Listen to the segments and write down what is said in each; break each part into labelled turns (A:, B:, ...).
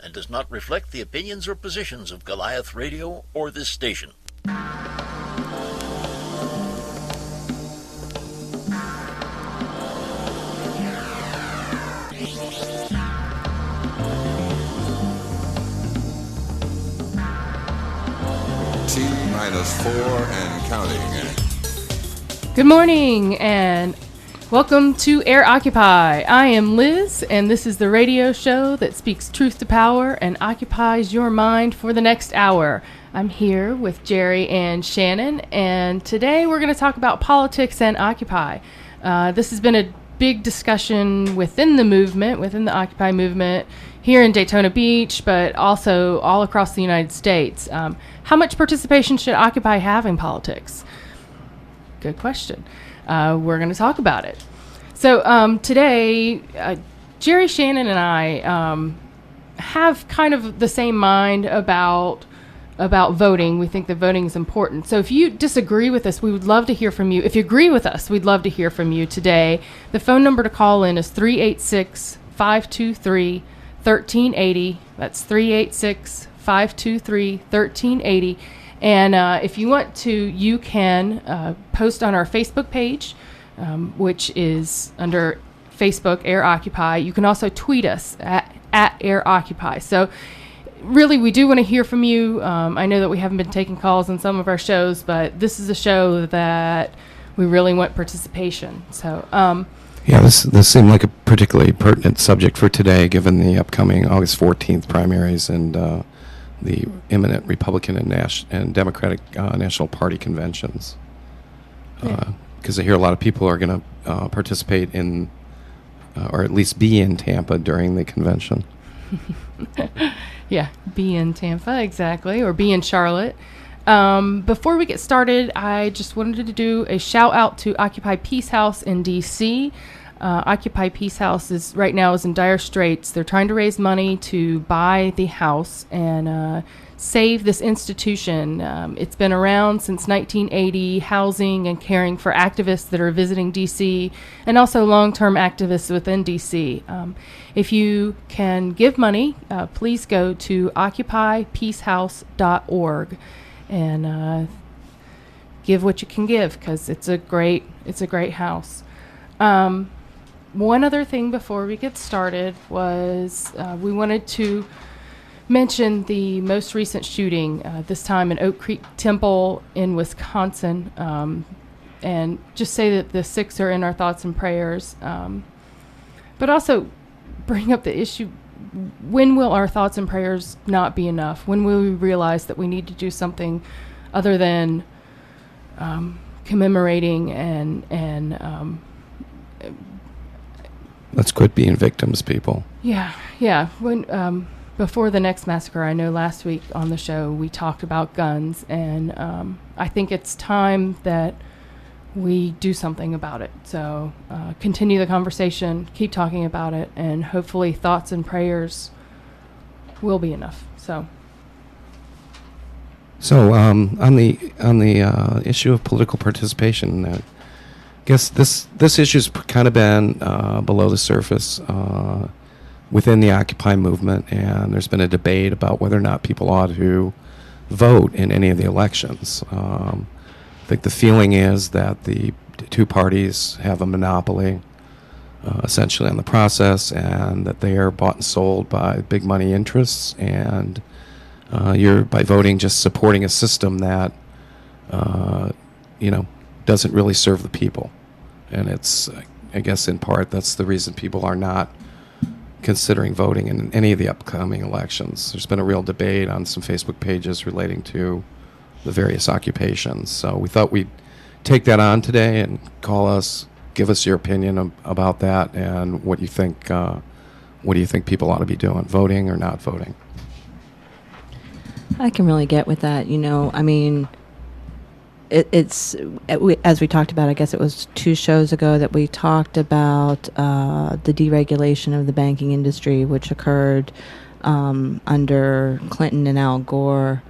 A: and does not reflect the opinions or positions of Goliath Radio or this station.
B: T-4 and counting.
C: Good morning and welcome to AirOccupy. I am Liz, and this is the radio show that speaks truth to power and occupies your mind for the next hour. I'm here with Jerry and Shannon, and today we're going to talk about politics and Occupy. This has been a big discussion within the movement, within the Occupy movement, here in Daytona Beach, but also all across the United States. How much participation should Occupy have in politics? Good question. We're going to talk about it. So today, Jerry, Shannon, and I have kind of the same mind about voting. We think that voting is important. So if you disagree with us, we would love to hear from you. If you agree with us, we'd love to hear from you today. The phone number to call in is 386-523-1380. That's 386-523-1380. And if you want to, you can post on our Facebook page, which is under Facebook, AirOccupy. You can also tweet us at AirOccupy. So really, we do want to hear from you. I know that we haven't been taking calls on some of our shows, but this is a show that we really want participation. So
D: yeah, this seemed like a particularly pertinent subject for today, given the upcoming August 14th primaries and the imminent Republican and Democratic National Party conventions. Because I hear a lot of people are going to participate in, or at least be in Tampa during the convention.
C: Yeah, be in Tampa, exactly, or be in Charlotte. Before we get started, I just wanted to do a shout out to Occupy Peace House in D.C. Occupy Peace House is right now in dire straits. They're trying to raise money to buy the house and save this institution. It's been around since 1980, housing and caring for activists that are visiting D.C. and also long-term activists within D.C. If you can give money, please go to occupypeacehouse.org and give what you can give, because it's a great house. One other thing before we get started was we wanted to mention the most recent shooting, this time in Oak Creek Temple in Wisconsin, and just say that the 6 are in our thoughts and prayers, but also bring up the issue, when will our thoughts and prayers not be enough? When will we realize that we need to do something other than commemorating and
D: Let's quit being victims, people.
C: Yeah. When before the next massacre, I know last week on the show we talked about guns, and I think it's time that we do something about it. So continue the conversation, keep talking about it, and hopefully thoughts and prayers will be enough.
D: So on the issue of political participation, I guess this issue's kind of been below the surface within the Occupy movement, and there's been a debate about whether or not people ought to vote in any of the elections. I think the feeling is that the two parties have a monopoly essentially on the process, and that they are bought and sold by big money interests, and you're, by voting, just supporting a system that doesn't really serve the people. And it's, I guess in part, that's the reason people are not considering voting in any of the upcoming elections. There's been a real debate on some Facebook pages relating to the various occupations. So we thought we'd take that on today and give us your opinion about that, and what you think people ought to be doing, voting or not voting.
E: I can really get with that. It's as we talked about, I guess it was 2 shows ago that we talked about the deregulation of the banking industry, which occurred under Clinton and Al Gore.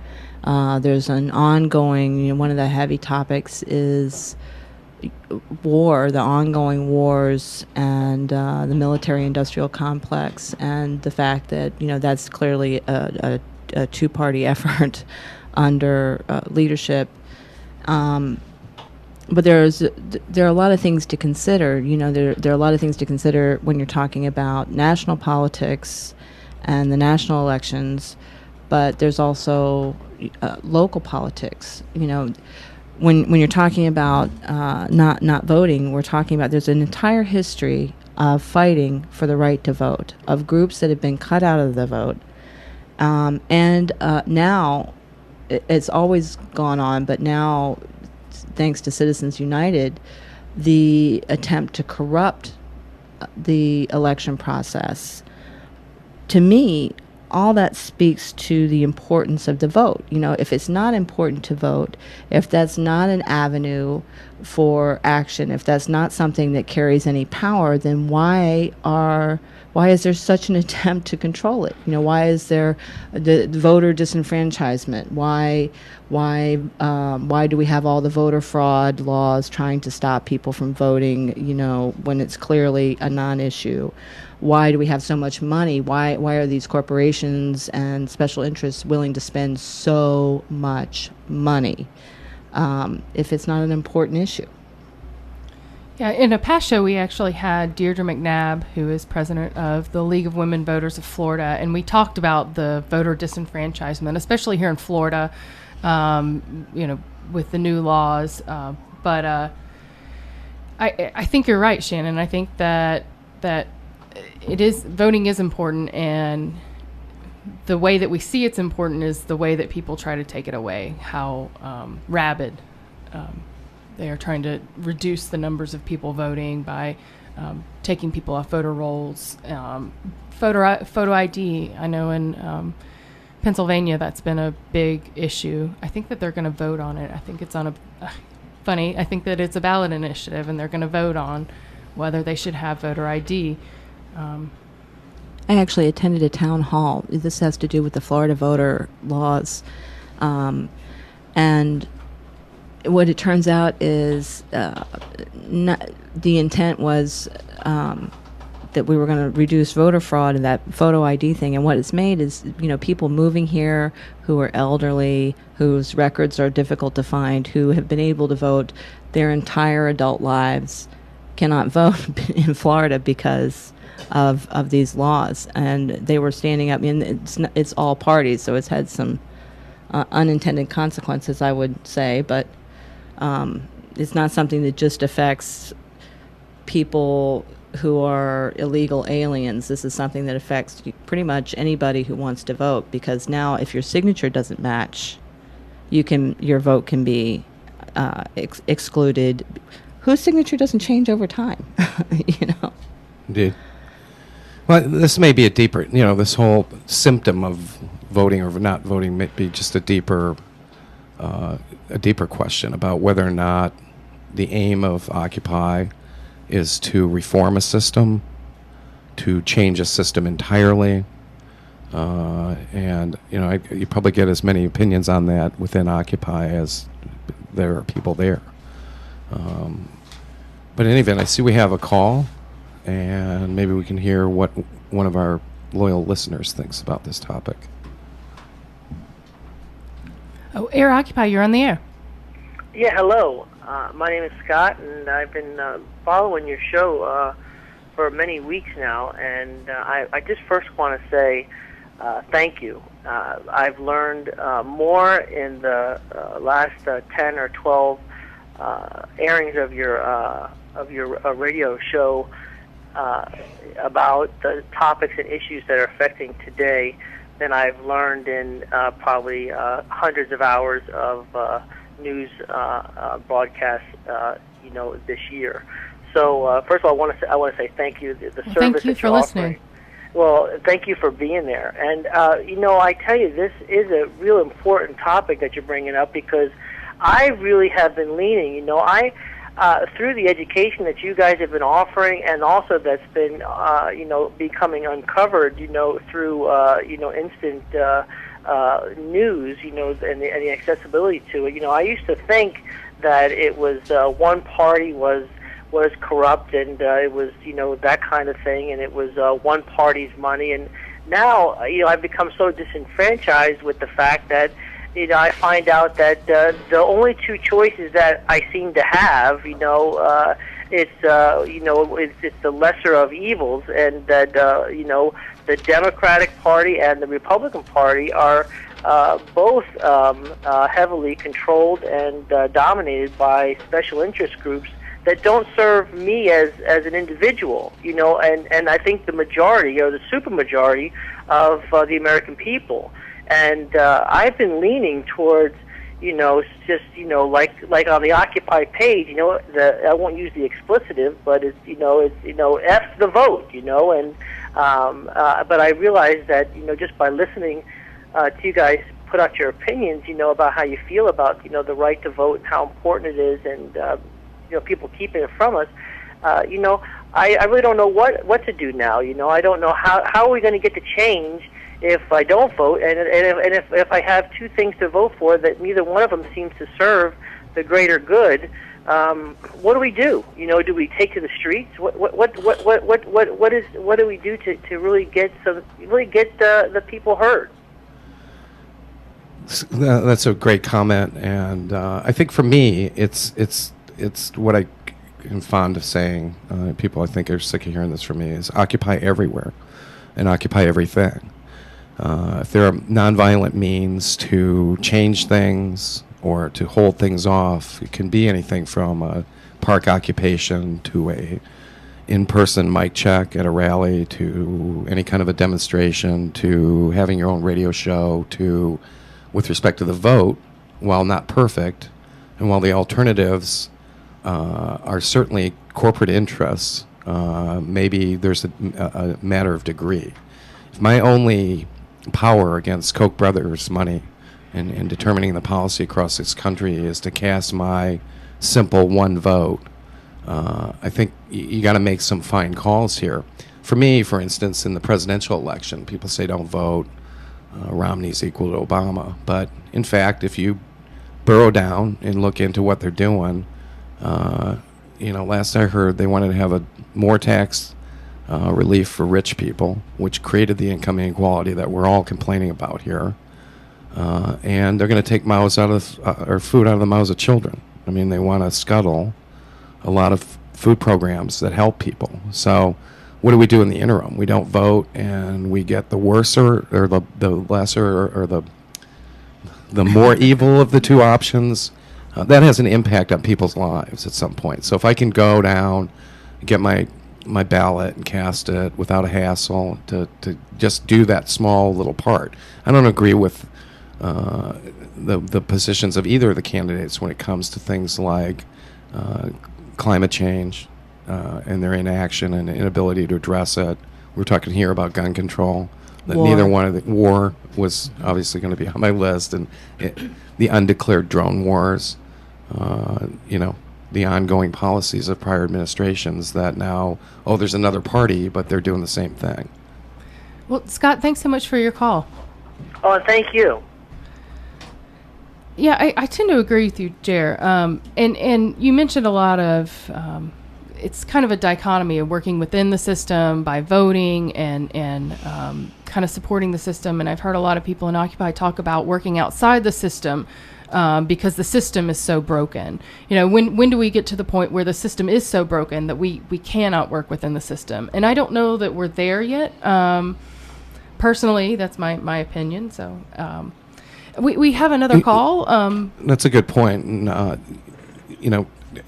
E: There's an ongoing, one of the heavy topics is war, the ongoing wars, and the military-industrial complex, and the fact that that's clearly a two-party effort under leadership. But there are a lot of things to consider. There are a lot of things to consider when you're talking about national politics and the national elections. But there's also local politics. When you're talking about not voting, we're talking about there's an entire history of fighting for the right to vote, of groups that have been cut out of the vote, and now it's always gone on, but now, thanks to Citizens United, the attempt to corrupt the election process, to me, all that speaks to the importance of the vote. If it's not important to vote, if that's not an avenue for action, if that's not something that carries any power, then why is there such an attempt to control it? Why is there the voter disenfranchisement? Why do we have all the voter fraud laws trying to stop people from voting, when it's clearly a non-issue? Why do we have so much money? Why are these corporations and special interests willing to spend so much money if it's not an important issue?
C: Yeah, in a past show, we actually had Deirdre McNabb, who is president of the League of Women Voters of Florida, and we talked about the voter disenfranchisement, especially here in Florida, with the new laws. But I think you're right, Shannon. I think that voting is important, and the way that we see it's important is the way that people try to take it away, how rabid they are trying to reduce the numbers of people voting by taking people off voter rolls. Photo ID, I know in Pennsylvania that's been a big issue. I think that they're going to vote on it. I think it's on I think that it's a ballot initiative, and they're going to vote on whether they should have voter ID.
E: I actually attended a town hall. This has to do with the Florida voter laws. And what it turns out is the intent was that we were going to reduce voter fraud and that photo ID thing. And what it's made is, people moving here who are elderly, whose records are difficult to find, who have been able to vote their entire adult lives, cannot vote in Florida because of these laws. And they were standing up. It's all parties, so it's had some unintended consequences, I would say, but it's not something that just affects people who are illegal aliens. This is something that affects pretty much anybody who wants to vote, because now if your signature doesn't match, your vote can be excluded. Whose signature doesn't change over time?
D: Indeed. Well, this may be a deeper, this whole symptom of voting or not voting may be just a deeper question about whether or not the aim of Occupy is to reform a system, to change a system entirely. And, you probably get as many opinions on that within Occupy as there are people there. But in any event, I see we have a call, and maybe we can hear what one of our loyal listeners thinks about this topic.
C: Oh, AirOccupy, you're on the air.
B: Yeah, hello. My name is Scott, and I've been following your show for many weeks now, and I just first want to say thank you. I've learned more in the last 10 or 12 airings of your radio show about the topics and issues that are affecting today than I've learned in probably hundreds of hours of news broadcasts, this year. So first of all, I want to say thank you. The service
C: thank you
B: that
C: for
B: you're
C: listening.
B: offering. Well, thank you for being there. And I tell you, this is a real important topic that you're bringing up, because I really have been leaning. Through the education that you guys have been offering, and also that's been, becoming uncovered, through, instant news, and the accessibility to it. I used to think that it was one party was corrupt, and it was that kind of thing, and it was one party's money. And now I've become so disenfranchised with the fact that I find out that the only two choices that I seem to have, it's the lesser of evils, and that the Democratic Party and the Republican Party are both heavily controlled and dominated by special interest groups that don't serve me as an individual, and I think the majority or the supermajority of the American people. And I've been leaning towards, just like on the Occupy page, I won't use the explicitive, but it's F the vote, and but I realize that just by listening to you guys put out your opinions, about how you feel about the right to vote and how important it is, and people keeping it from us. I really don't know what to do now. I don't know how are we going to get to change if I don't vote, and if I have two things to vote for that neither one of them seems to serve the greater good. What do we do? Do we take to the streets? What do we do to really get the people heard?
D: That's a great comment, and I think for me, it's what I am fond of saying. People I think are sick of hearing this from me is occupy everywhere, and occupy everything. If there are nonviolent means to change things or to hold things off, it can be anything from a park occupation to a in-person mic check at a rally to any kind of a demonstration to having your own radio show to, with respect to the vote, while not perfect, and while the alternatives are certainly corporate interests, maybe there's a matter of degree. If my only power against Koch brothers' money in determining the policy across this country is to cast my simple one vote, I think you got to make some fine calls here. For me, for instance, in the presidential election, people say don't vote. Romney's equal to Obama. But in fact, if you burrow down and look into what they're doing, last I heard they wanted to have more tax relief for rich people, which created the income inequality that we're all complaining about here. And they're going to take mouths out of or food out of the mouths of children. I mean, they want to scuttle a lot of food programs that help people. So what do we do in the interim? We don't vote, and we get the worser or the lesser or the more evil of the two options. That has an impact on people's lives at some point. So if I can go down, get my ballot and cast it without a hassle to just do that small little part. I don't agree with the positions of either of the candidates when it comes to things like climate change and their inaction and inability to address it. We're talking here about gun control. That neither one of the war was obviously going to be on my list, and the undeclared drone wars. The ongoing policies of prior administrations that now, there's another party, but they're doing the same thing.
C: Well, Scott, thanks so much for your call.
B: Oh, thank you.
C: Yeah, I tend to agree with you, Jer. And you mentioned a lot of, it's kind of a dichotomy of working within the system by voting and kind of supporting the system. And I've heard a lot of people in Occupy talk about working outside the system because the system is so broken. When do we get to the point where the system is so broken that we cannot work within the system? And I don't know that we're there yet. Personally, that's my opinion. So we have another call.
D: That's a good point. And,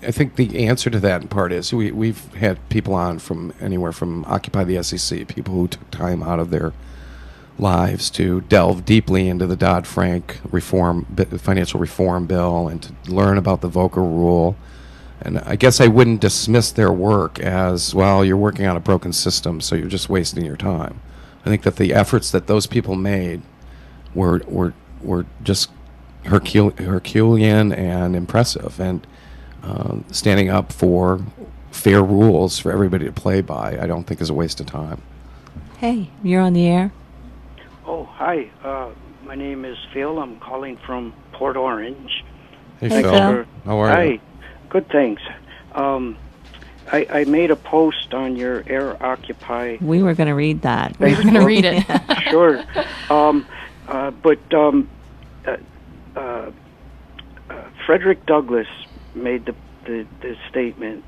D: I think the answer to that in part is we've had people on from anywhere from Occupy the SEC, people who took time out of their lives to delve deeply into the Dodd-Frank financial reform bill and to learn about the VOCA rule. And I guess I wouldn't dismiss their work as, well, you're working on a broken system, so you're just wasting your time. I think that the efforts that those people made were just Herculean and impressive, and standing up for fair rules for everybody to play by, I don't think is a waste of time.
E: Hey, you're on the air.
F: Oh, hi. My name is Phil. I'm calling from Port Orange.
D: Hey,
E: Hey,
D: Phil.
E: Phil.
D: How are you?
F: Hi. Good, thanks. I made a post on your AirOccupy.
E: We were going to read that.
C: We're going to read it.
F: Sure. Frederick Douglass made the statement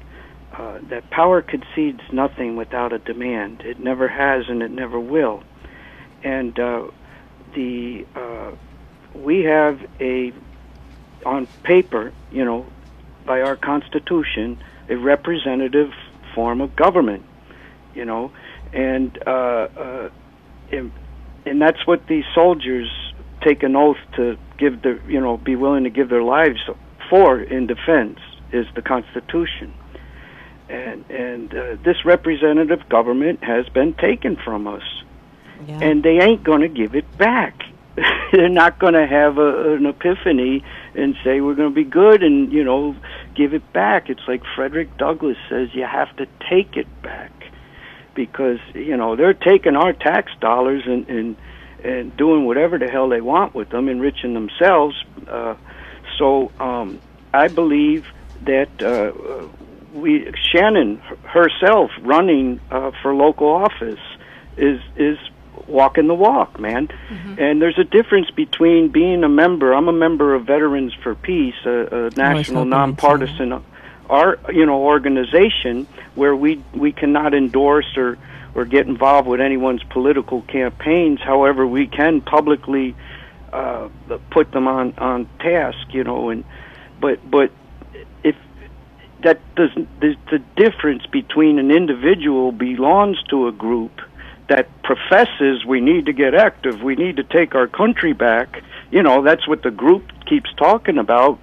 F: that power concedes nothing without a demand. It never has and it never will. And we have on paper, by our Constitution, a representative form of government, and that's what these soldiers take an oath to give be willing to give their lives for in defense, is the Constitution. And this representative government has been taken from us, and they ain't going to give it back. They're not going to have an epiphany and say we're going to be good and give it back. It's like Frederick Douglass says, you have to take it back, because they're taking our tax dollars and doing whatever the hell they want with them, enriching themselves. So I believe that Shannon herself running for local office is walking the walk, man. Mm-hmm. And there's a difference between being a member. I'm a member of Veterans for Peace, a national nonpartisan organization where we cannot endorse or get involved with anyone's political campaigns. However, we can publicly put them on task, but if that doesn't, the difference between an individual belongs to a group that professes we need to get active, we need to take our country back. That's what the group keeps talking about,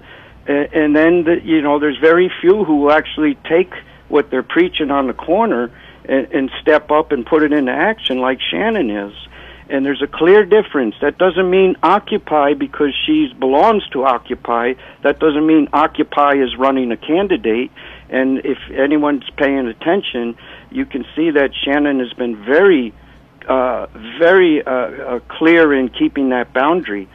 F: and then there's very few who will actually take what they're preaching on the corner and step up and put it into action like Shannon is. And there's a clear difference. That doesn't mean Occupy because she belongs to Occupy. That doesn't mean Occupy is running a candidate. And if anyone's paying attention, you can see that Shannon has been very clear in keeping that boundary,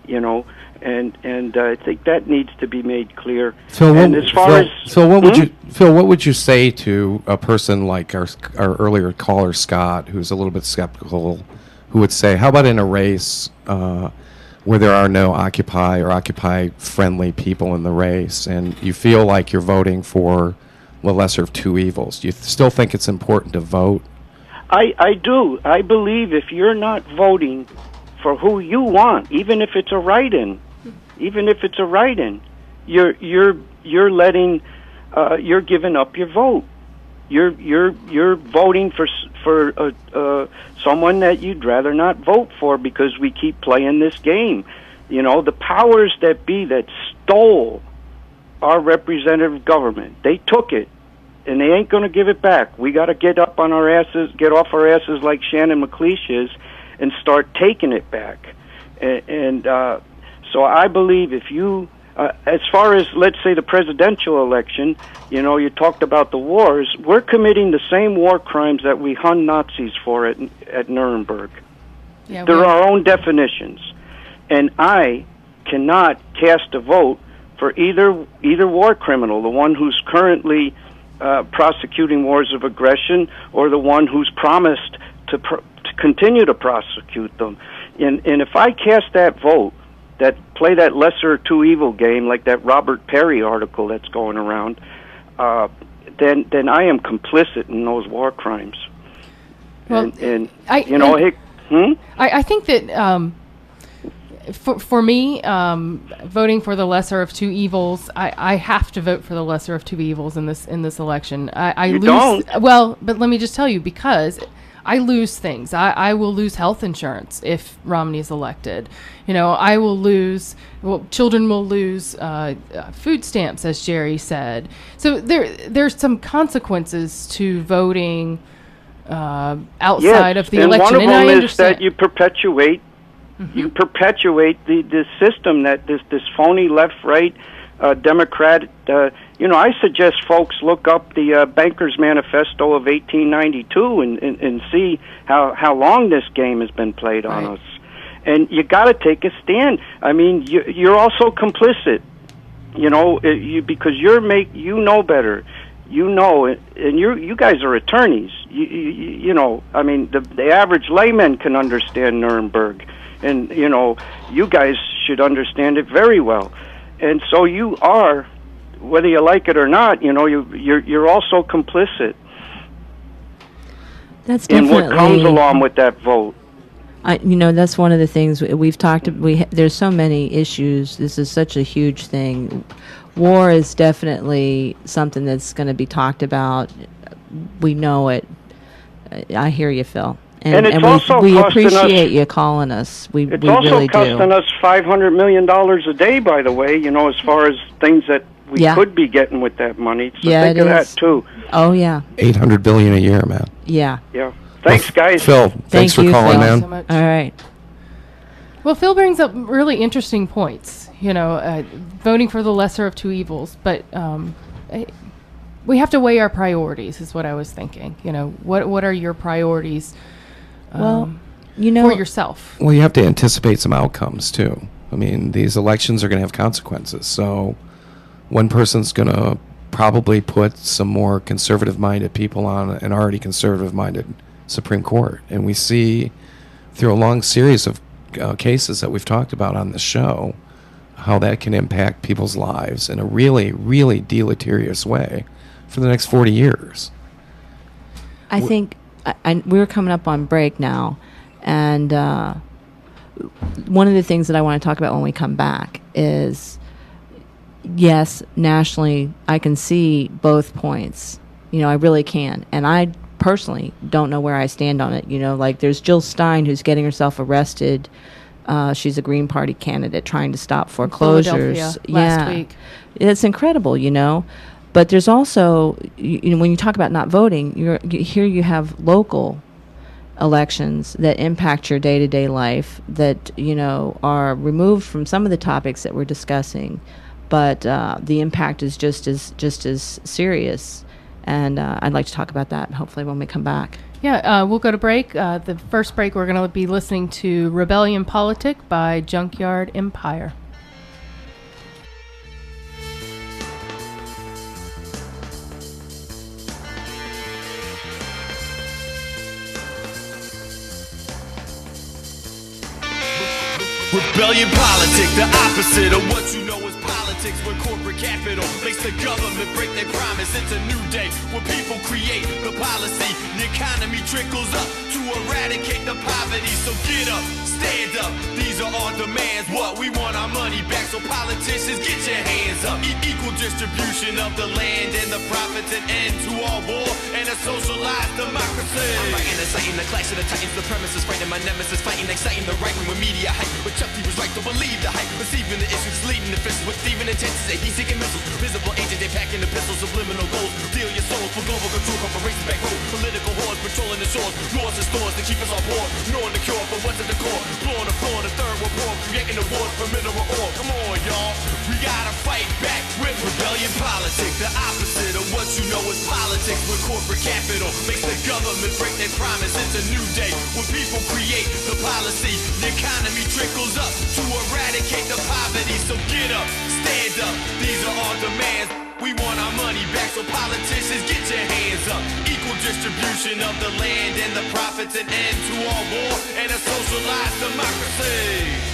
F: and I think that needs to be made clear.
D: Phil, what would you say to a person like our earlier caller Scott, who's a little bit skeptical, who would say, how about in a race where there are no Occupy or Occupy-friendly people in the race, and you feel like you're voting for the lesser of two evils? Do you still think it's important to vote?
F: I do. I believe if you're not voting for who you want, even if it's a write-in, you're letting you're giving up your vote. You're voting for someone that you'd rather not vote for, because we keep playing this game. The powers that be that stole our representative government, they took it, and they ain't going to give it back. We got to get up on our asses, get off our asses like Shannon McLeish is, and start taking it back. And so I believe if you, as far as, let's say, the presidential election, you talked about the wars, we're committing the same war crimes that we hung Nazis for at Nuremberg. Yeah, there are our own definitions. And I cannot cast a vote for either war criminal, the one who's currently prosecuting wars of aggression, or the one who's promised to continue to prosecute them. And if I cast that vote, that play that lesser of two evil game, like that Robert Perry article that's going around, then I am complicit in those war crimes. Well, I
C: think that for me, voting for the lesser of two evils, I have to vote for the lesser of two evils in this election.
F: You don't?
C: Well, but let me just tell you, because I lose things. I will lose health insurance if Romney is elected. I will lose, children will lose food stamps, as Jerry said. So there's some consequences to voting outside of the election.
F: And one of them is that you perpetuate the system, that this phony left-right Democrat. I suggest folks look up the Bankers Manifesto of 1892 and see how long this game has been played on us. and you got to take a stand. I mean, you're also complicit, you know, because you know better. You know, and you guys are attorneys. You know, I mean, the average layman can understand Nuremberg, and you know, you guys should understand it very well. And so you are, whether you like it or not, you know, you're also complicit.
E: That's
F: and
E: definitely
F: what comes along with that vote.
E: You know, that's one of the things we've talked. There's so many issues. This is such a huge thing. War is definitely something that's going to be talked about. We know it. I hear you, Phil.
F: And it's also
E: we
F: costing
E: appreciate you calling us. We
F: It's
E: really
F: also
E: do.
F: costing us $500 million a day, by the way, you know, as far as things that we could be getting with that money. So think of that, too.
E: Oh, yeah.
D: $800 billion a year, man.
E: Yeah.
F: Yeah. Thanks, guys.
D: Phil, thanks for calling,
E: Phil.
D: man.
C: So much.
E: All right.
C: Well, Phil brings up really interesting points. You know, voting for the lesser of two evils, but we have to weigh our priorities. Is what I was thinking. You know, what are your priorities?
E: Well, you know,
C: for yourself.
D: Well, you have to anticipate some outcomes too. I mean, these elections are going to have consequences. So, one person's going to probably put some more conservative-minded people on an already conservative-minded Supreme Court, and we see through a long series of cases that we've talked about on the show how that can impact people's lives in a really, really deleterious way for the next 40 years.
E: I think we're coming up on break now, and one of the things that I want to talk about when we come back is, yes, nationally, I can see both points. You know, I really can. And I personally don't know where I stand on it. You know, like there's Jill Stein who's getting herself arrested. She's a Green Party candidate trying to stop foreclosures.
C: Last week.
E: It's incredible, you know. But there's also, you know, when you talk about not voting, here you have local elections that impact your day-to-day life that, you know, are removed from some of the topics that we're discussing. But the impact is just as serious. And I'd like to talk about that, hopefully, when we come back.
C: Yeah, we'll go to break. The first break, we're going to be listening to Rebellion Politic by Junkyard Empire.
G: Rebellion politic, the opposite of what you know is politics. When corporate capital makes the government break their promise. It's a new day where people create the policy. The economy trickles up to eradicate the poverty. So get up, stand up, these are our demands. What? We want our money back, so politicians get your hands up. Equal distribution of the land and the profits, and end to all war and a socialized democracy. I'm writing and citing the clash of the titans, the premises fighting my nemesis, fighting, exciting the right wing with media hype. But Chuck D was right, don't believe the hype. Receiving the issues, leading the fists with thieving intentions. He's seeking missiles, visible agents, they packing the pistols, subliminal goals. Deal your souls for global control, corporations back road. Political hordes patrolling the shores, laws and stores to keep us on board. Knowing the cure for what's at the core. Blowing the floor, the third world war, creating the wars for mineral ore. Come on, y'all, we gotta fight back with rebellion politics. The opposite of what you know is politics. When corporate capital makes the government break their promise. It's a new day when people create the policy. The economy trickles up to eradicate the poverty. So get up, stand up, these are our demands. We want our money back, so politicians get your hands up. Equal distribution of the land and the profits, and end to all war and a socialized democracy.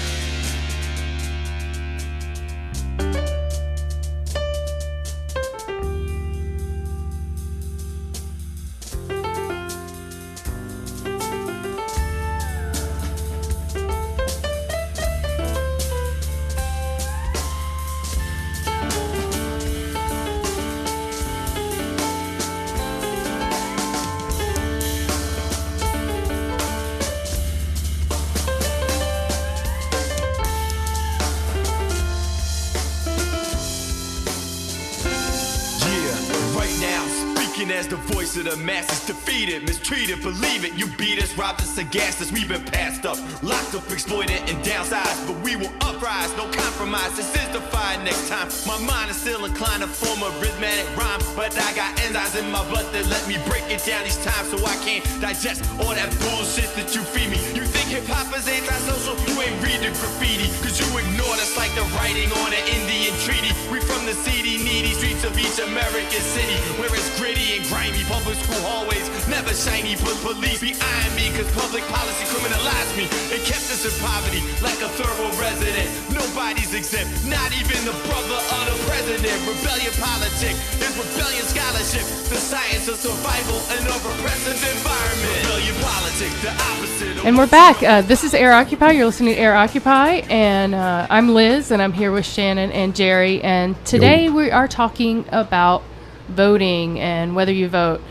G: As the voice of the masses, defeated, mistreated, believe it. You beat us, robbed us, and gassed us. We've been passed up, locked up, exploited, and downsized. But we will uprise, no compromise. This is the fight next time. My mind is still inclined to form a rhythmic rhyme, but I got enzymes in my blood that let me break it down each time, so I can't digest all that bullshit that you feed me. You think Hip-hop is antisocial, you ain't read the graffiti, cause you ignored us like the writing on an Indian treaty. We from the seedy, needy streets of each American city, where it's gritty and grimy, public school hallways, never shiny, but police behind me, cause public policy criminalized me and kept us in poverty like a thorough resident. Nobody's exempt, not even the brother of the president. Rebellion politics is rebellion scholarship, the science of survival in a repressive environment. Rebellion politics, the opposite of.
C: And we're back. This is AirOccupy. You're listening to AirOccupy, and I'm Liz, and I'm here with Shannon and Jerry. And today we are talking about voting and whether you vote.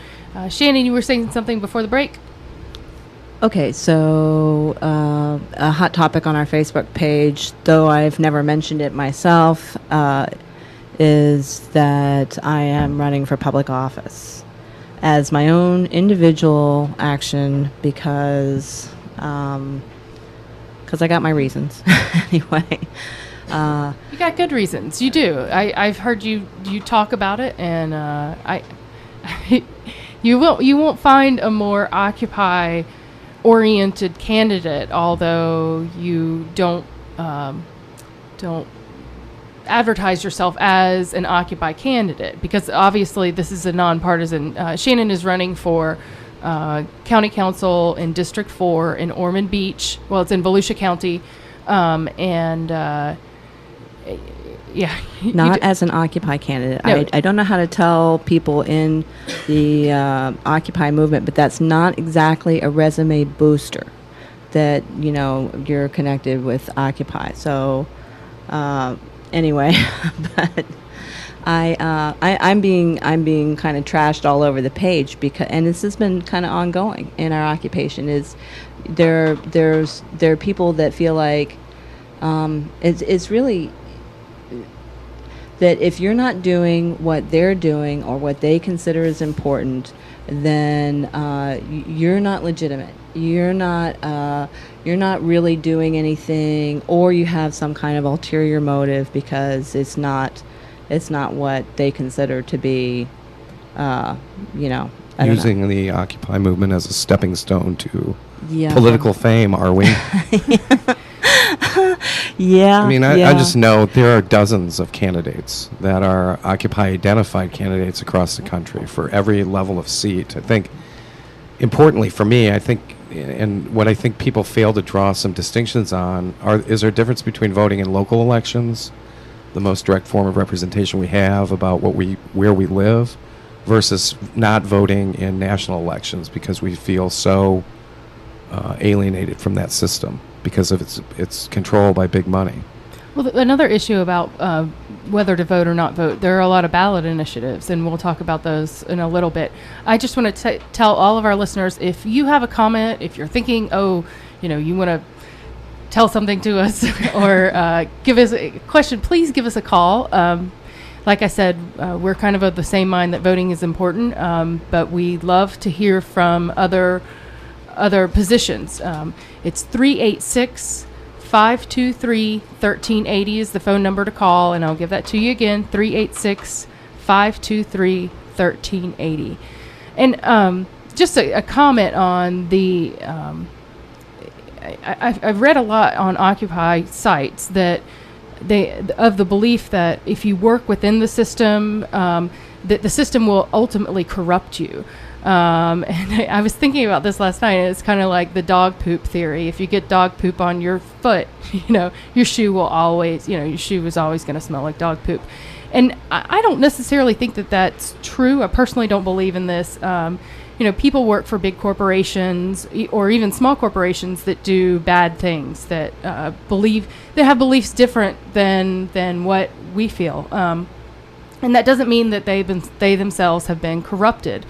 C: Shannon, you were saying something before the break?
E: Okay, so a hot topic on our Facebook page, though I've never mentioned it myself, is that I am running for public office as my own individual action because I got my reasons. Anyway.
C: You got good reasons. You do. I've heard you talk about it, and you won't find a more Occupy oriented candidate, although you don't advertise yourself as an Occupy candidate, because obviously this is a nonpartisan. Shannon is running for county council in District 4 in Ormond Beach. Well, it's in Volusia County, yeah.
E: Not as an Occupy candidate.
C: No.
E: I don't know how to tell people in the Occupy movement, but that's not exactly a resume booster that, you're connected with Occupy. So, anyway, but I'm being kind of trashed all over the page and this has been kind of ongoing in our occupation. Is there are people that feel like it's really that if you're not doing what they're doing or what they consider is important, then you're not legitimate. You're not really doing anything, or you have some kind of ulterior motive because it's not what they consider to be,
D: using the Occupy movement as a stepping stone to
E: Yeah.
D: political fame, are we?
E: Yeah.
D: I mean, I just know there are dozens of candidates that are Occupy-identified candidates across the country for every level of seat. I think, importantly for me, and what I think people fail to draw some distinctions on, is there a difference between voting in local elections, the most direct form of representation we have about where we live, versus not voting in national elections because we feel so alienated from that system because of its control by big money.
C: Well, another issue about whether to vote or not vote, there are a lot of ballot initiatives, and we'll talk about those in a little bit. I just want to tell all of our listeners, if you have a comment, if you're thinking, you want to tell something to us or give us a question, please give us a call. Like I said, we're kind of the same mind that voting is important, but we love to hear from other positions. It's 386-523-1380 is the phone number to call, and I'll give that to you again, 386-523-1380. And just a comment on the, I've read a lot on Occupy sites that of the belief that if you work within the system, that the system will ultimately corrupt you. And I was thinking about this last night, and it's kind of like the dog poop theory. If you get dog poop on your foot, your shoe will always, your shoe is always going to smell like dog poop. And I don't necessarily think that that's true. I personally don't believe in this. People work for big corporations or even small corporations that do bad things, that have beliefs different than what we feel. And that doesn't mean that they themselves have been corrupted.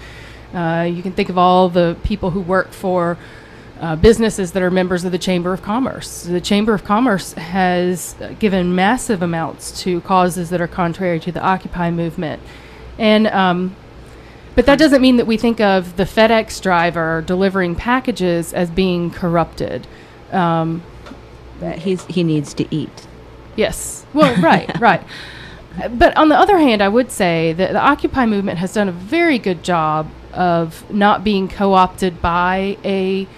C: You can think of all the people who work for businesses that are members of the Chamber of Commerce. The Chamber of Commerce has given massive amounts to causes that are contrary to the Occupy movement. And but that doesn't mean that we think of the FedEx driver delivering packages as being corrupted.
E: He needs to eat.
C: Yes. Well, right. But on the other hand, I would say that the Occupy movement has done a very good job of not being co-opted by a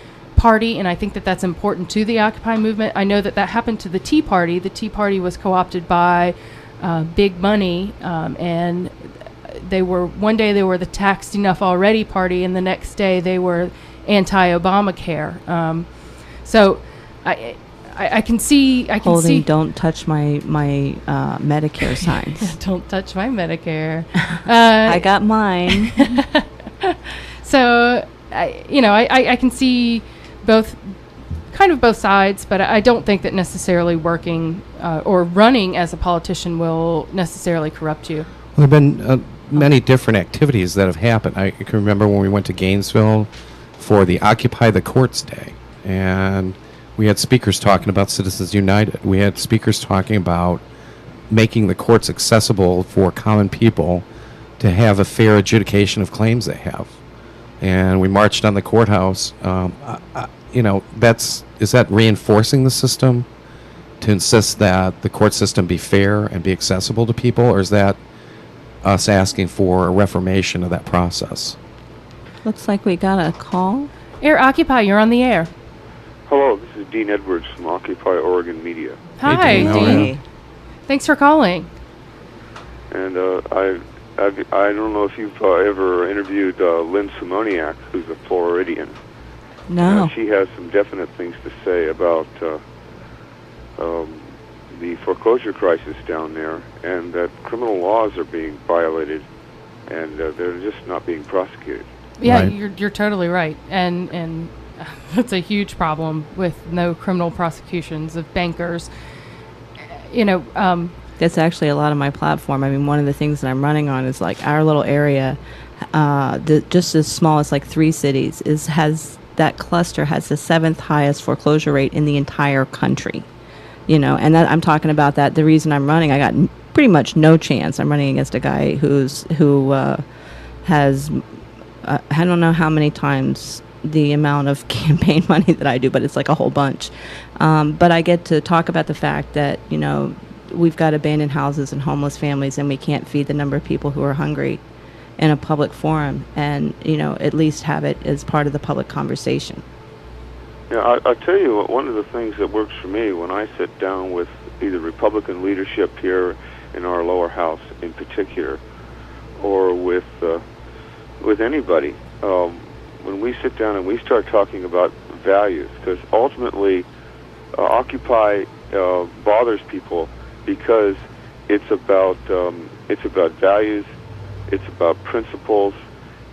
C: Party, and I think that that's important to the Occupy movement. I know that that happened to the Tea Party. The Tea Party was co-opted by big money, and one day they were the taxed enough already party, and the next day they were anti-Obamacare. So I can see.
E: Don't touch my Medicare signs.
C: Don't touch my Medicare.
E: I got mine.
C: So, I can see both sides, but I don't think that necessarily working or running as a politician will necessarily corrupt you.
D: Well, there have been many different activities that have happened. I can remember when we went to Gainesville for the Occupy the Courts Day, and we had speakers talking about Citizens United. We had speakers talking about making the courts accessible for common people to have a fair adjudication of claims they have. And we marched on the courthouse. Is that reinforcing the system to insist that the court system be fair and be accessible to people, or is that us asking for a reformation of that process?
E: Looks like we got a call.
C: AirOccupy, you're on the air.
H: Hello, this is Dean Edwards from Occupy Oregon Media.
C: Hi,
D: Hey, Dean.
C: Dean. Thanks for calling.
H: And I don't know if you've ever interviewed Lynn Simoniak, who's a Floridian.
E: No.
H: She has some definite things to say about the foreclosure crisis down there, and that criminal laws are being violated, and they're just not being prosecuted.
C: Yeah,
D: Right.
C: you're totally right, and it's a huge problem with no criminal prosecutions of bankers.
E: That's actually a lot of my platform. I mean, one of the things that I'm running on is like our little area, just as small as like 3 cities, that cluster has the 7th highest foreclosure rate in the entire country. And that I'm talking about that. The reason I'm running, I got pretty much no chance. I'm running against a guy who has I don't know how many times the amount of campaign money that I do, but it's like a whole bunch. But I get to talk about the fact that we've got abandoned houses and homeless families, and we can't feed the number of people who are hungry in a public forum, and at least have it as part of the public conversation.
H: Yeah, I tell you what, one of the things that works for me when I sit down with either Republican leadership here in our lower house in particular, or with anybody, when we sit down and we start talking about values, because ultimately Occupy bothers people because it's about values, it's about principles,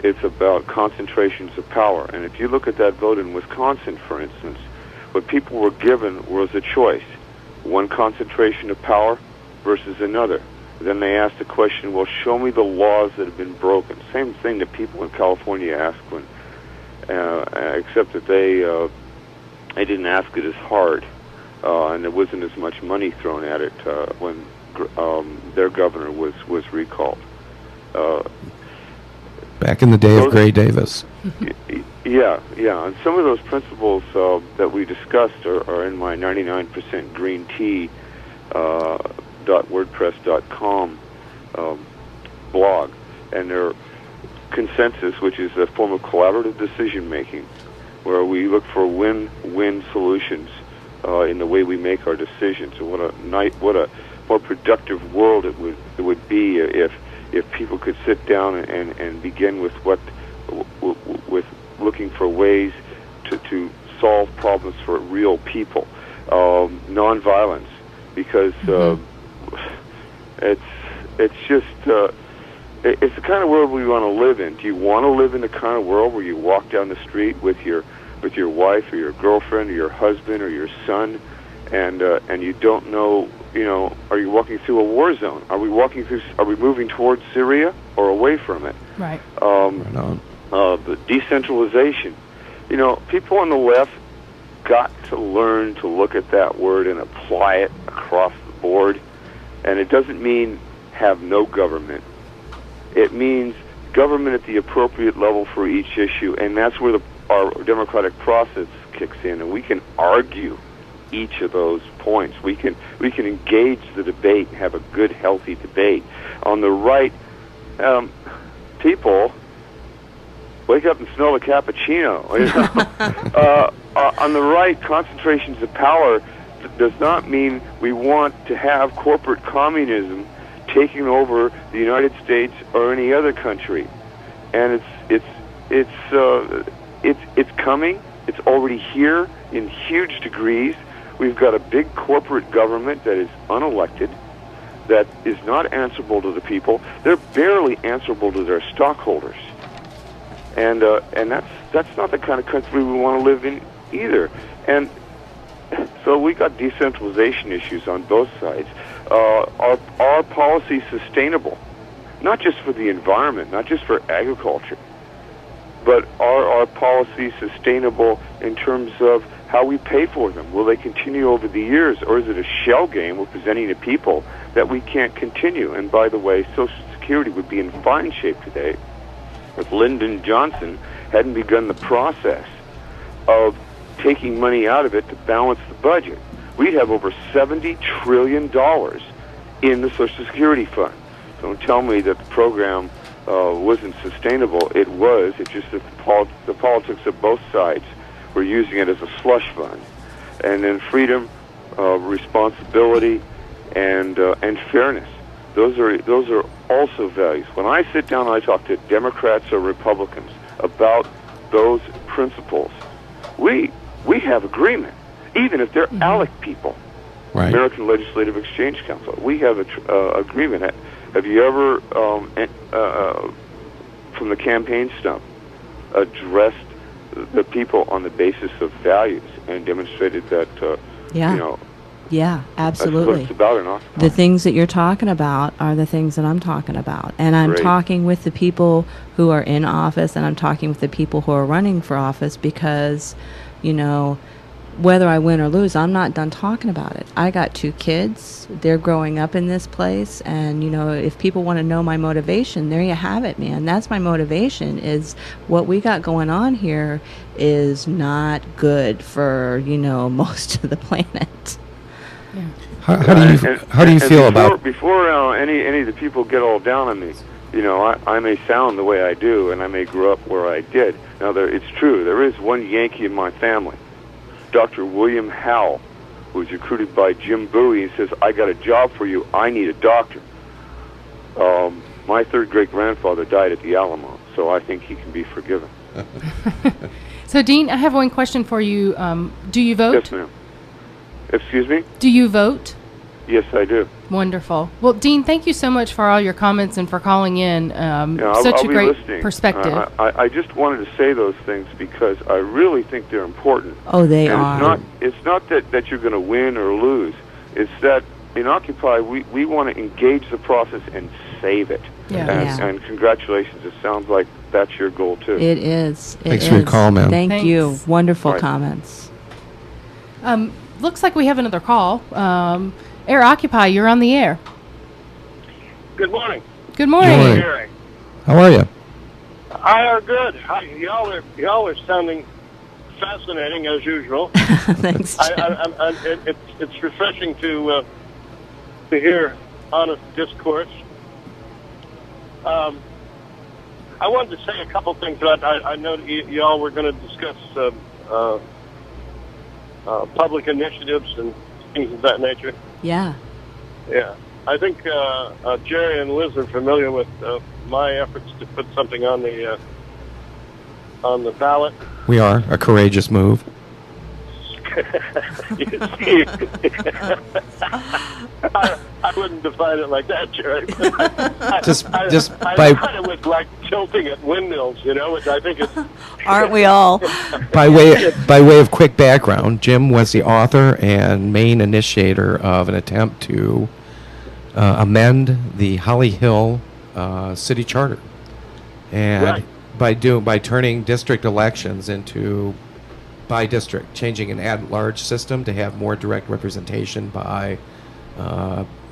H: it's about concentrations of power. And if you look at that vote in Wisconsin, for instance, what people were given was a choice, one concentration of power versus another. Then they asked the question, well, show me the laws that have been broken. Same thing that people in California asked when, except that they didn't ask it as hard, and there wasn't as much money thrown at it when their governor was recalled.
D: Back in the day of Gray Davis.
H: Yeah, and some of those principles that we discussed are in my 99% green tea .wordpress.com blog, and they're consensus, which is a form of collaborative decision making, where we look for win-win solutions in the way we make our decisions. And what a more productive world it would be if people could sit down and begin with with looking for ways to solve problems for real people, nonviolence, because it's just it's the kind of world we want to live in. Do you want to live in the kind of world where you walk down the street with your wife or your girlfriend or your husband or your son, and you don't know, are you walking through a war zone? Are we moving towards Syria or away from it?
C: Right.
D: Right on.
H: The decentralization. People on the left got to learn to look at that word and apply it across the board. And it doesn't mean have no government. It means government at the appropriate level for each issue, and that's where our democratic process kicks in, and we can argue each of those points. We can engage the debate and have a good, healthy debate. On the right, people wake up and smell a cappuccino. on the right, concentrations of power does not mean we want to have corporate communism taking over the United States or any other country. And it's coming. It's already here in huge degrees. We've got a big corporate government that is unelected, that is not answerable to the people. They're barely answerable to their stockholders. And that's not the kind of country we want to live in either. And so we got decentralization issues on both sides. Are policies sustainable? Not just for the environment, not just for agriculture, but are our policies sustainable in terms of how we pay for them? Will they continue over the years, or is it a shell game we're presenting to people that we can't continue? And by the way, Social Security would be in fine shape today if Lyndon Johnson hadn't begun the process of taking money out of it to balance the budget. We'd have over $70 trillion in the Social Security fund. Don't tell me that the program wasn't sustainable. It was. It's just that the politics of both sides were using it as a slush fund. And then freedom, responsibility, and fairness. Those are also values. When I sit down and I talk to Democrats or Republicans about those principles, we have agreement, even if they're ALEC people.
D: Right.
H: American Legislative Exchange Council. We have agreement. Have you ever, from the campaign stump, addressed the people on the basis of values and demonstrated that,
E: Yeah, absolutely.
H: That's what it's about or not?
E: The things that you're talking about are the things that I'm talking about. And I'm
H: Great.
E: talking with the people who are in office, and I'm talking with the people who are running for office because, whether I win or lose, I'm not done talking about it. I got 2 kids. They're growing up in this place. And, if people want to know my motivation, there you have it, man. That's my motivation, is what we got going on here is not good for, most of the planet.
C: Yeah.
D: How do you feel about
H: before any of the people get all down on me? I may sound the way I do, and I may grow up where I did. Now, it's true. There is one Yankee in my family, Dr. William Howell, who was recruited by Jim Bowie. He says, "I got a job for you. I need a doctor." My 3rd great-grandfather died at the Alamo, so I think he can be forgiven.
C: So, Dean, I have one question for you. Do you vote?
H: Yes, ma'am. Excuse me?
C: Do you vote?
H: Yes, I do.
C: Wonderful. Well, Dean, thank you so much for all your comments and for calling in.
H: I'll
C: Such a
H: be
C: great
H: listening.
C: perspective.
H: I just wanted to say those things because I really think they're important.
E: Oh, they
H: and
E: are.
H: It's not that you're going to win or lose. It's that in Occupy, we want to engage the process and save it.
C: Yeah.
H: And congratulations. It sounds like that's your goal, too.
E: It is.
D: Thanks for your call, ma'am.
E: Thank
C: Thanks.
E: you. Wonderful
H: Right.
E: comments.
C: Looks like we have another call. AirOccupy, you're on the air.
I: Good morning.
C: Good morning.
D: Good morning.
I: Gary.
D: How are you?
I: I are good. Y'all are sounding fascinating as usual.
E: Thanks, Jim.
I: It's refreshing to hear honest discourse. I wanted to say a couple things. I know y'all were going to discuss public initiatives and things of that nature.
E: Yeah.
I: Yeah. I think Jerry and Liz are familiar with my efforts to put something on the ballot.
D: We are. A courageous move.
I: I wouldn't define it like that, Jerry.
D: Just
I: I
D: by
I: thought it was like tilting at windmills, which I think is...
E: Aren't we all?
D: by way of quick background, Jim was the author and main initiator of an attempt to amend the Holly Hill city charter, and by turning district elections into by district, changing an at-large system to have more direct representation by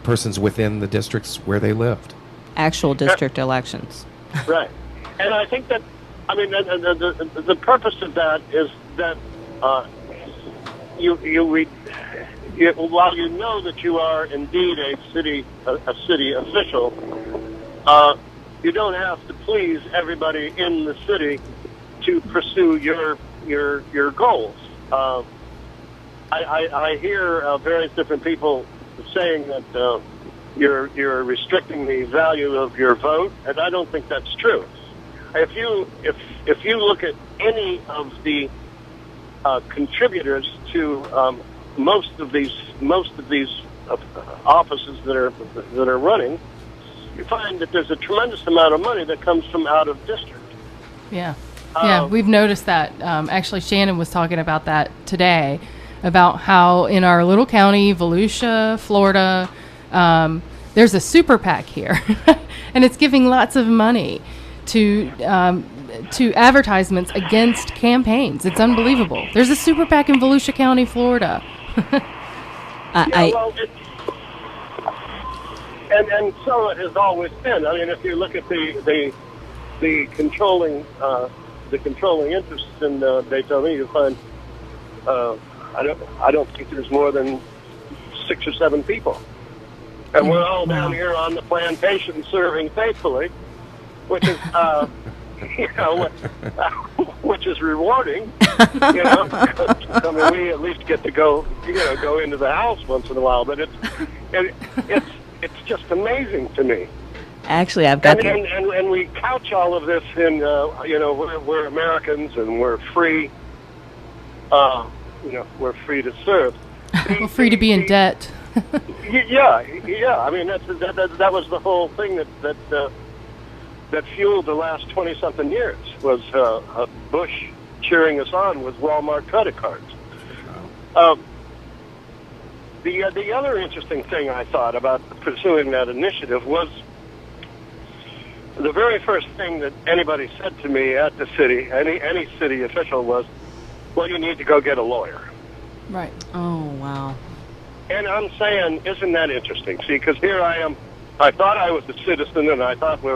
D: persons within the districts where they lived.
E: Actual district elections.
I: Right. And I think that, the purpose of that is that while you know that you are indeed a city official, you don't have to please everybody in the city to pursue your goals. I hear various different people saying that you're restricting the value of your vote, and I don't think that's true. If you look at any of the contributors to most of these offices that are running, you find that there's a tremendous amount of money that comes from out of district.
C: Yeah. Yeah, we've noticed that. Actually, Shannon was talking about that today, about how in our little county, Volusia, Florida, there's a super PAC here, and it's giving lots of money to advertisements against campaigns. It's unbelievable. There's a super PAC in Volusia County, Florida.
I: And so it has always been. I mean, if you look at the controlling interests in Daytona, you find I don't think there's more than 6 or 7 people, and we're all down here on the plantation serving faithfully, which is which is rewarding. I mean, we at least get to go into the house once in a while, but it's just amazing to me.
E: Actually, I've got
I: and we couch all of this in we're Americans and we're free. We're free to serve.
C: We're free to be in debt.
I: Yeah. I mean, that was the whole thing that fueled the last 20-something years was Bush cheering us on with Walmart credit cards. The other interesting thing I thought about pursuing that initiative was the very first thing that anybody said to me at the city, any city official, was, well, you need to go get a lawyer.
C: Right.
E: Oh, wow.
I: And I'm saying, isn't that interesting? See, because here I am. I thought I was a citizen, and I thought we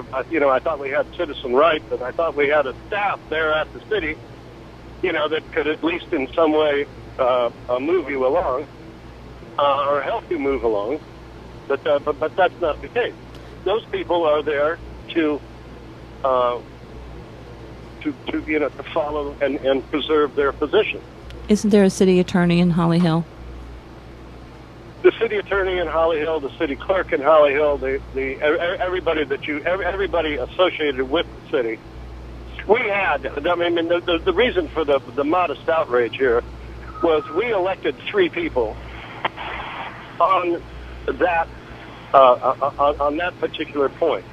I: had citizen rights, and I thought we had a staff there at the city, that could at least in some way move you along or help you move along. But that's not the case. Those people are there to follow and preserve their position.
E: Isn't there a city attorney in Holly Hill?
I: The city attorney in Holly Hill, the city clerk in Holly Hill, everybody associated with the city. We had, I mean, the reason for the modest outrage here was we elected 3 people on that particular point.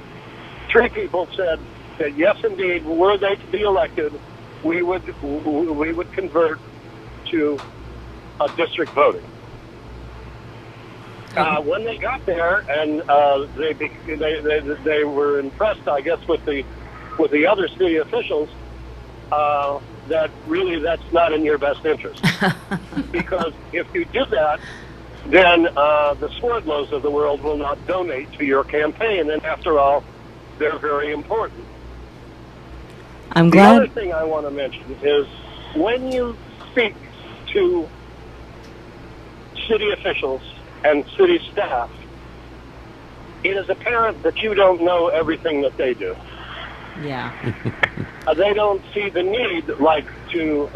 I: 3 people said that yes, indeed, were they to be elected, we would convert to district voting. When they got there, and they were impressed, I guess, with the other city officials, that really that's not in your best interest. Because if you do that, then the Swerdlows of the world will not donate to your campaign, and after all, they're very important.
E: I'm glad.
I: The other thing I want to mention is when you speak to city officials and city staff, it is apparent that you don't know everything that they do.
E: Yeah.
I: They don't see the need, like, to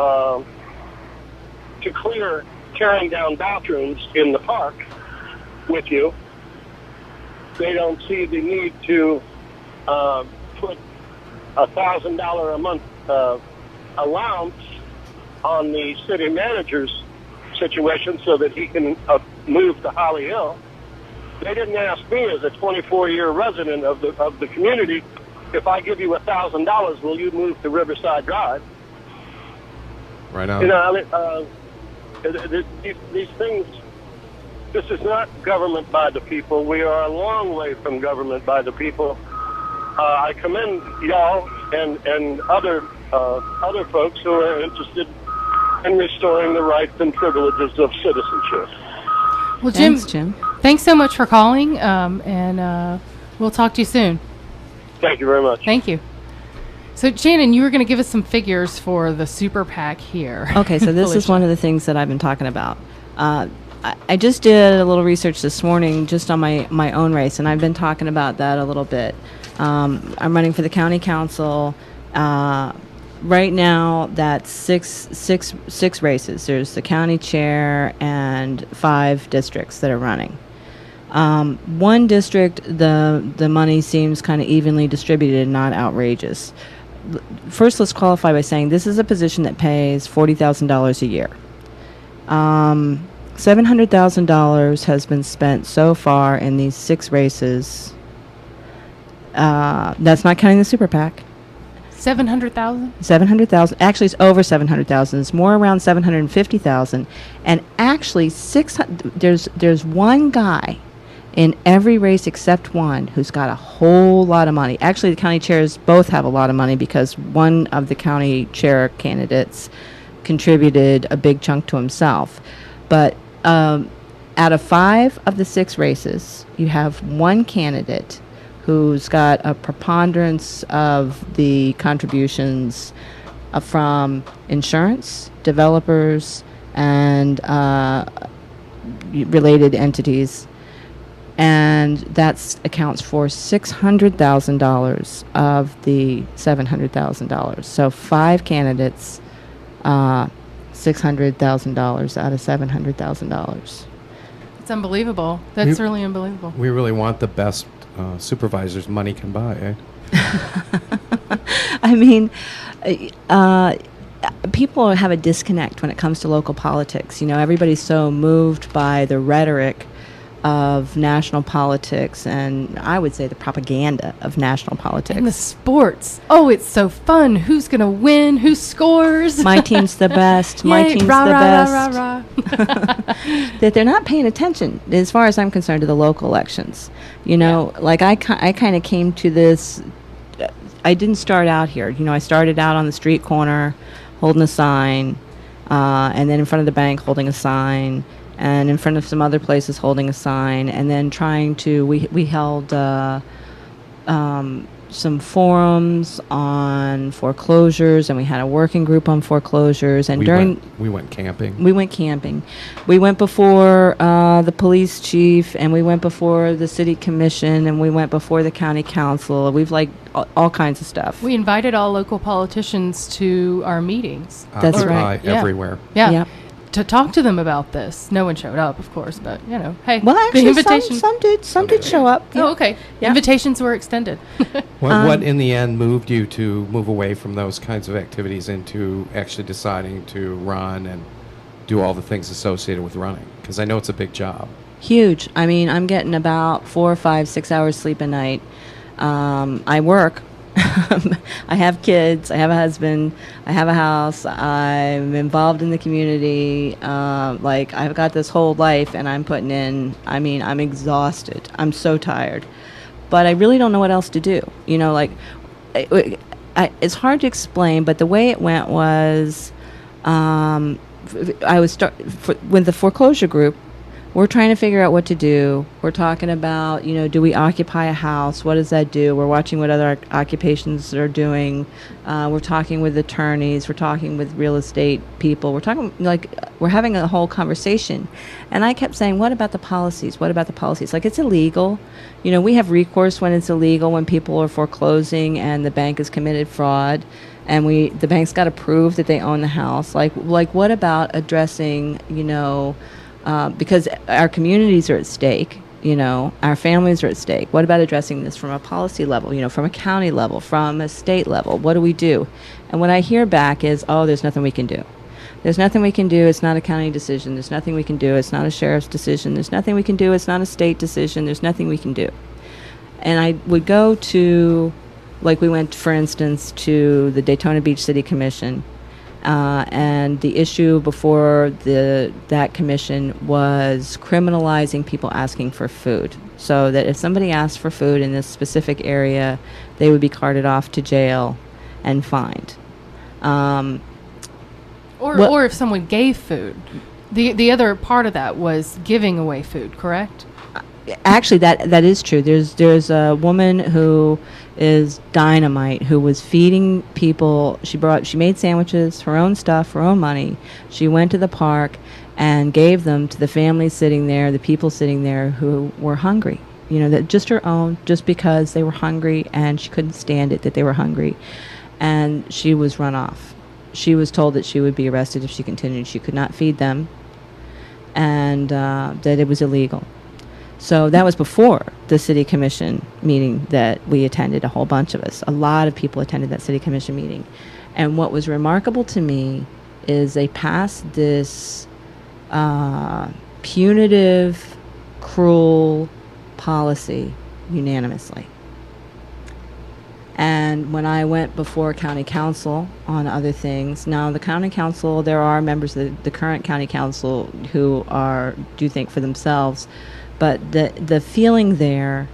I: clear tearing down bathrooms in the park with you. They don't see the need to put $1,000 a month allowance on the city manager's situation so that he can move to Holly Hill. They didn't ask me, as a 24-year resident of the community, if I give you $1,000, will you move to Riverside Drive?
D: Right on.
I: You know, these things. This is not government by the people. We are a long way from government by the people. I commend y'all and other folks who are interested in restoring the rights and privileges of citizenship.
C: Well, Jim,
E: Thanks, Jim.
C: Thanks so much for calling, and we'll talk to you soon.
I: Thank you very much.
C: Thank you. So, Shannon, you were going to give us some figures for the super PAC here.
E: Okay, so this is one of the things that I've been talking about. I just did a little research this morning just on my own race, and I've been talking about that a little bit. I'm running for the county council. right now, that's six races. There's the county chair and 5 districts that are running. One district, the money seems kind of evenly distributed, not outrageous. First, let's qualify by saying this is a position that pays $40,000 a year. $700,000 has been spent so far in these 6 races. That's not counting the super PAC.
C: 700,000?
E: 700,000. Actually, it's over 700,000. It's more around 750,000. And actually, there's one guy in every race except one who's got a whole lot of money. Actually, the county chairs both have a lot of money because one of the county chair candidates contributed a big chunk to himself. But out of 5 of the 6 races, you have one candidate who's got a preponderance of the contributions from insurance, developers, and related entities. And that accounts for $600,000 of the $700,000. So 5 candidates, $600,000 out of $700,000.
C: It's unbelievable. That's really unbelievable.
D: We really want the best supervisors money can buy, eh?
E: I mean, people have a disconnect when it comes to local politics. You know, everybody's so moved by the rhetoric of national politics, and I would say the propaganda of national politics.
C: And the sports. Oh, it's so fun. Who's going to win? Who scores?
E: My team's the best. My
C: Yay,
E: team's
C: rah,
E: the
C: rah,
E: best.
C: Rah, rah, rah.
E: That they're not paying attention, as far as I'm concerned, to the local elections. You know, like I kind of came to this. I didn't start out here. You know, I started out on the street corner holding a sign, and then in front of the bank holding a sign, and in front of some other places holding a sign, and then trying to, we held some forums on foreclosures, and we had a working group on foreclosures, and
D: we went camping.
E: We went camping. We went before the police chief, and we went before the city commission, and we went before the county council. We've all kinds of stuff.
C: We invited all local politicians to our meetings.
E: That's right.
D: Everywhere.
C: Yeah.
E: Yep.
C: To talk to them about this. No one showed up, of course, but, you know, hey.
E: Well, actually,
C: the invitation.
E: some did show up.
C: Oh, okay.
E: Yeah.
C: Invitations were extended.
D: What in the end moved you to move away from those kinds of activities into actually deciding to run and do all the things associated with running? Because I know it's a big job.
E: Huge. I mean, I'm getting about 4, 5, 6 hours sleep a night. I work. I have kids. I have a husband. I have a house. I'm involved in the community. Like, I've got this whole life, and I'm putting in. I mean, I'm exhausted. I'm so tired, but I really don't know what else to do. You know, like, it's hard to explain. But the way it went was, I was with the foreclosure group. We're trying to figure out what to do. We're talking about, you know, do we occupy a house? What does that do? We're watching what other occupations are doing. We're talking with attorneys. We're talking with real estate people. We're talking, like, we're having a whole conversation. And I kept saying, what about the policies? What about the policies? Like, it's illegal. You know, we have recourse when it's illegal, when people are foreclosing and the bank has committed fraud. And the bank's got to prove that they own the house. Like what about addressing, you know, because our communities are at stake, you know, our families are at stake. What about addressing this from a policy level, you know, from a county level, from a state level? What do we do? And what I hear back is, oh, there's nothing we can do. There's nothing we can do. It's not a county decision. There's nothing we can do. It's not a sheriff's decision. There's nothing we can do. It's not a state decision. There's nothing we can do. And I would go to, like, we went, for instance, to the Daytona Beach City Commission. And the issue before that commission was criminalizing people asking for food. So that if somebody asked for food in this specific area, they would be carted off to jail and fined.
C: Or if someone gave food. The other part of that was giving away food, correct?
E: Actually, that is true. There's a woman who is dynamite who was feeding people. She made sandwiches, her own stuff, her own money. She went to the park and gave them to the families sitting there, the people sitting there who were hungry. You know, that just her own, just because they were hungry and she couldn't stand it that they were hungry. and she was run off. She was told that she would be arrested if she continued. She could not feed them, and that it was illegal. So that was before the city commission meeting that we attended, a whole bunch of us. A lot of people attended that city commission meeting. And what was remarkable to me is they passed this punitive, cruel policy unanimously. And when I went before county council on other things, now the county council, there are members of the current county council who do think for themselves, but the feeling there,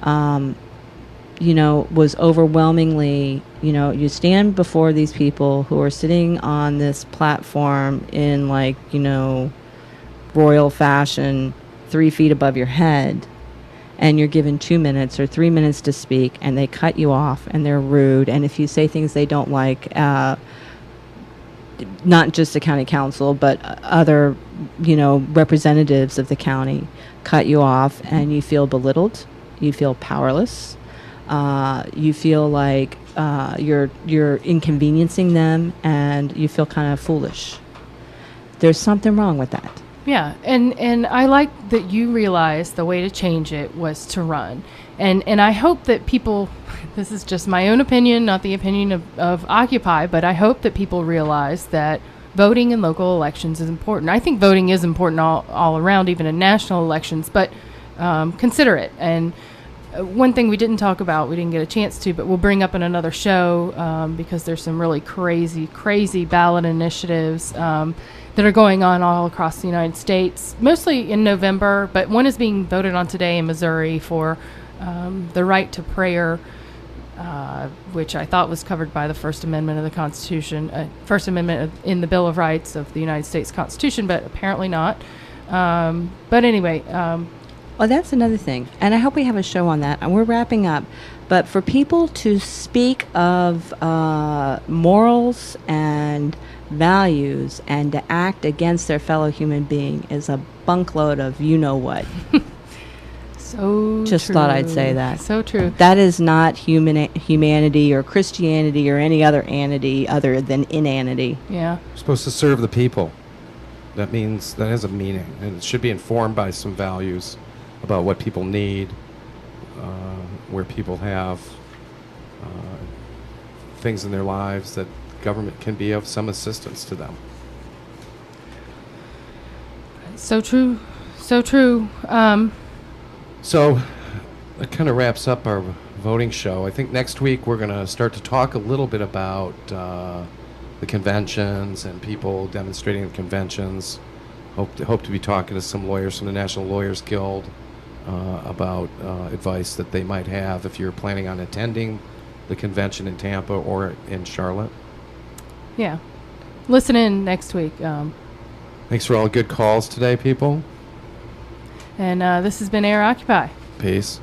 E: was overwhelmingly, you stand before these people who are sitting on this platform in royal fashion, 3 feet above your head, and you're given 2 minutes or 3 minutes to speak, and they cut you off, and they're rude, and if you say things they don't like, not just the county council, but other, representatives of the county cut you off, and you feel belittled, you feel powerless, you feel like you're inconveniencing them, and you feel kind of foolish. There's something wrong with that.
C: Yeah, and I like that you realized the way to change it was to run. And I hope that people, this is just my own opinion, not the opinion of Occupy, but I hope that people realize that voting in local elections is important. I think voting is important all around, even in national elections, but consider it. And one thing we didn't talk about, we didn't get a chance to, but we'll bring up in another show because there's some really crazy ballot initiatives that are going on all across the United States, mostly in November, but one is being voted on today in Missouri for the right to prayer, which I thought was covered by the First Amendment of the Constitution, First Amendment in the Bill of Rights of the United States Constitution, but apparently not. But anyway.
E: Well, that's another thing, and I hope we have a show on that, and we're wrapping up. But for people to speak of morals and values and to act against their fellow human being is a bunkload of you-know-what.
C: So
E: Just
C: true.
E: thought I'd say that.
C: So true.
E: That is not humanity or Christianity or any other entity other than inanity.
C: Yeah.
D: We're supposed to serve the people. That means, that has a meaning, and it should be informed by some values about what people need, where people have things in their lives that government can be of some assistance to them.
C: So true. So true.
D: So that kind of wraps up our voting show. I think next week we're going to start to talk a little bit about the conventions and people demonstrating at conventions. Hope to be talking to some lawyers from the National Lawyers Guild about advice that they might have if you're planning on attending the convention in Tampa or in Charlotte.
C: Yeah. Listen in next week.
D: Thanks for all the good calls today, people.
C: And this has been AirOccupy.
D: Peace.